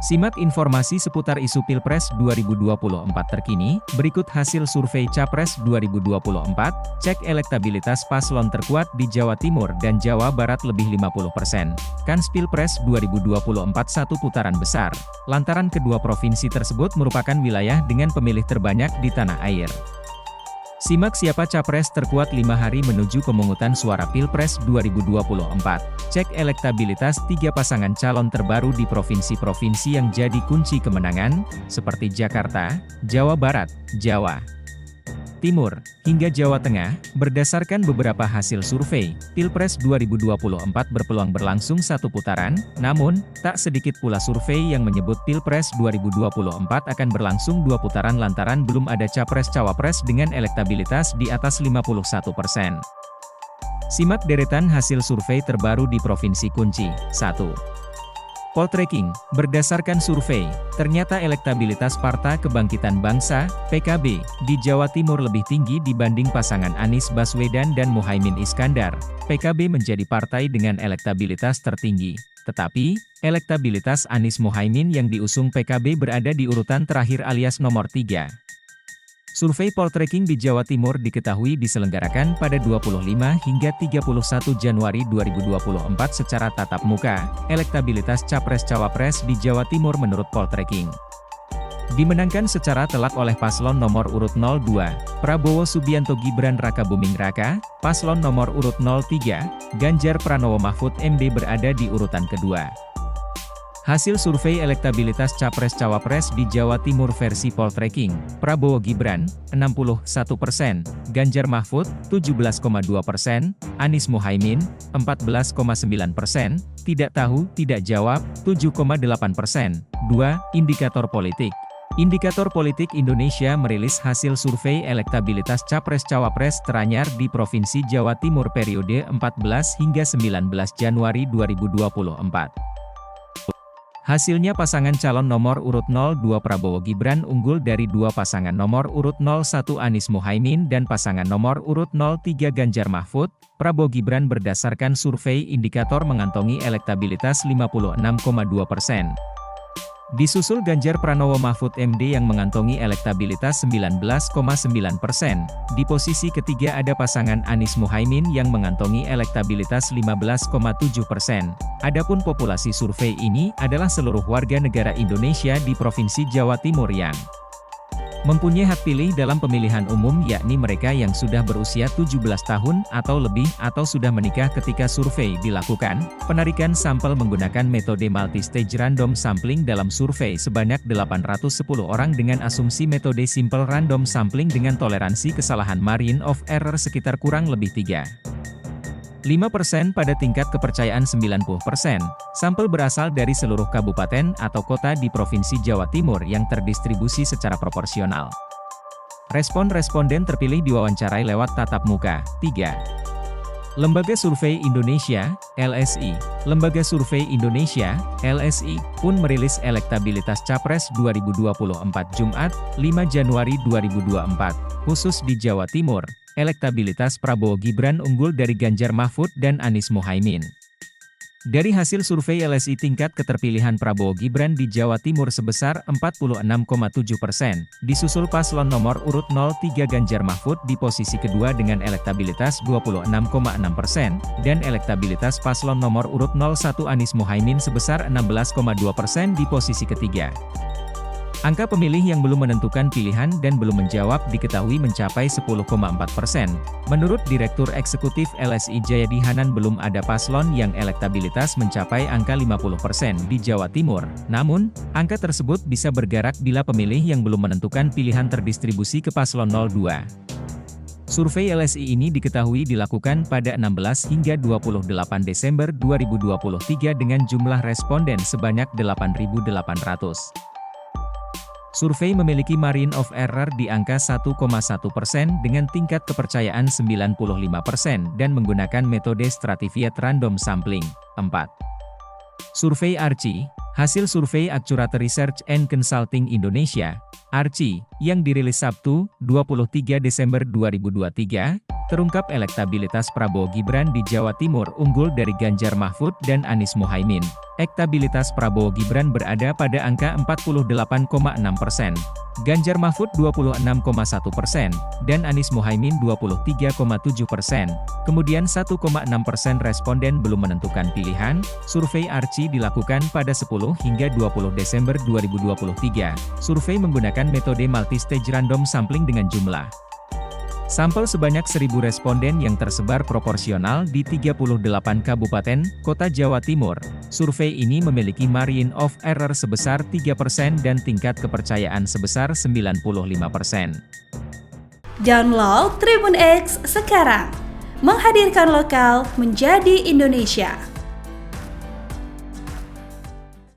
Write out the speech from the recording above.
Simak informasi seputar isu Pilpres 2024 terkini, berikut hasil survei Capres 2024, cek elektabilitas paslon terkuat di Jawa Timur dan Jawa Barat lebih 50%. Kans Pilpres 2024 satu putaran besar, lantaran kedua provinsi tersebut merupakan wilayah dengan pemilih terbanyak di tanah air. Simak siapa capres terkuat 5 hari menuju pemungutan suara Pilpres 2024. Cek elektabilitas 3 pasangan calon terbaru di provinsi-provinsi yang jadi kunci kemenangan, seperti Jakarta, Jawa Barat, Jawa Timur, hingga Jawa Tengah. Berdasarkan beberapa hasil survei, Pilpres 2024 berpeluang berlangsung satu putaran, namun, tak sedikit pula survei yang menyebut Pilpres 2024 akan berlangsung 2 putaran lantaran belum ada capres-cawapres dengan elektabilitas di atas 51%. Simak deretan hasil survei terbaru di provinsi kunci. 1. Poltreking, berdasarkan survei, ternyata elektabilitas Partai Kebangkitan Bangsa, PKB, di Jawa Timur lebih tinggi dibanding pasangan Anies Baswedan dan Muhaimin Iskandar. PKB menjadi partai dengan elektabilitas tertinggi. Tetapi, elektabilitas Anies Muhaimin yang diusung PKB berada di urutan terakhir alias nomor 3. Survei Poltreking di Jawa Timur diketahui diselenggarakan pada 25 hingga 31 Januari 2024 secara tatap muka. Elektabilitas Capres-Cawapres di Jawa Timur menurut Poltreking dimenangkan secara telak oleh paslon nomor urut 02, Prabowo Subianto Gibran Rakabuming Raka, paslon nomor urut 03, Ganjar Pranowo Mahfud MD berada di urutan kedua. Hasil survei elektabilitas Capres-Cawapres di Jawa Timur versi Poltreking, Prabowo Gibran, 61%, Ganjar Mahfud, 17,2%, Anies Muhaimin, 14,9%, tidak tahu, tidak jawab, 7,8%. 2. Indikator politik. Indikator Politik Indonesia merilis hasil survei elektabilitas Capres-Cawapres teranyar di Provinsi Jawa Timur periode 14 hingga 19 Januari 2024. Hasilnya pasangan calon nomor urut 02 Prabowo Gibran unggul dari 2 pasangan nomor urut 01 Anies Muhaimin dan pasangan nomor urut 03 Ganjar Mahfud. Prabowo Gibran berdasarkan survei indikator mengantongi elektabilitas 56,2%. Disusul Ganjar Pranowo Mahfud MD yang mengantongi elektabilitas 19,9%. Di posisi ketiga ada pasangan Anies Muhaimin yang mengantongi elektabilitas 15,7%. Adapun populasi survei ini adalah seluruh warga negara Indonesia di Provinsi Jawa Timur yang mempunyai hak pilih dalam pemilihan umum, yakni mereka yang sudah berusia 17 tahun atau lebih atau sudah menikah ketika survei dilakukan. Penarikan sampel menggunakan metode multistage random sampling dalam survei sebanyak 810 orang dengan asumsi metode simple random sampling dengan toleransi kesalahan margin of error sekitar kurang lebih 3,5% pada tingkat kepercayaan 90%. Sampel berasal dari seluruh kabupaten atau kota di Provinsi Jawa Timur yang terdistribusi secara proporsional. Respon responden terpilih diwawancarai lewat tatap muka. 3. Lembaga Survei Indonesia, LSI. Lembaga Survei Indonesia, LSI, pun merilis elektabilitas Capres 2024 Jumat, 5 Januari 2024. Khusus di Jawa Timur, elektabilitas Prabowo Gibran unggul dari Ganjar Mahfud dan Anies Muhaimin. Dari hasil survei LSI, tingkat keterpilihan Prabowo Gibran di Jawa Timur sebesar 46,7%, disusul paslon nomor urut 03 Ganjar Mahfud di posisi kedua dengan elektabilitas 26,6%, dan elektabilitas paslon nomor urut 01 Anies Muhaimin sebesar 16,2% di posisi ketiga. Angka pemilih yang belum menentukan pilihan dan belum menjawab diketahui mencapai 10,4%. Menurut Direktur Eksekutif LSI Jayadi Hanan, belum ada paslon yang elektabilitas mencapai angka 50% di Jawa Timur. Namun, angka tersebut bisa bergerak bila pemilih yang belum menentukan pilihan terdistribusi ke paslon 02. Survei LSI ini diketahui dilakukan pada 16 hingga 28 Desember 2023 dengan jumlah responden sebanyak 8.800. Survei memiliki margin of error di angka 1,1% dengan tingkat kepercayaan 95% dan menggunakan metode stratified random sampling. 4. Survei Archie. Hasil survei Accurate Research and Consulting Indonesia, Archie, yang dirilis Sabtu, 23 Desember 2023, terungkap elektabilitas Prabowo Gibran di Jawa Timur unggul dari Ganjar Mahfud dan Anies Mohaimin. Elektabilitas Prabowo Gibran berada pada angka 48,6%, Ganjar Mahfud 26,1%, dan Anies Mohaimin 23,7%. Kemudian 1,6% responden belum menentukan pilihan. Survei Archie dilakukan pada 10 hingga 20 Desember 2023. Survei menggunakan metode multistage random sampling dengan jumlah sampel sebanyak 1.000 responden yang tersebar proporsional di 38 kabupaten, kota Jawa Timur. Survei ini memiliki margin of error sebesar 3% dan tingkat kepercayaan sebesar 95%. Download Tribun X sekarang, menghadirkan lokal menjadi Indonesia.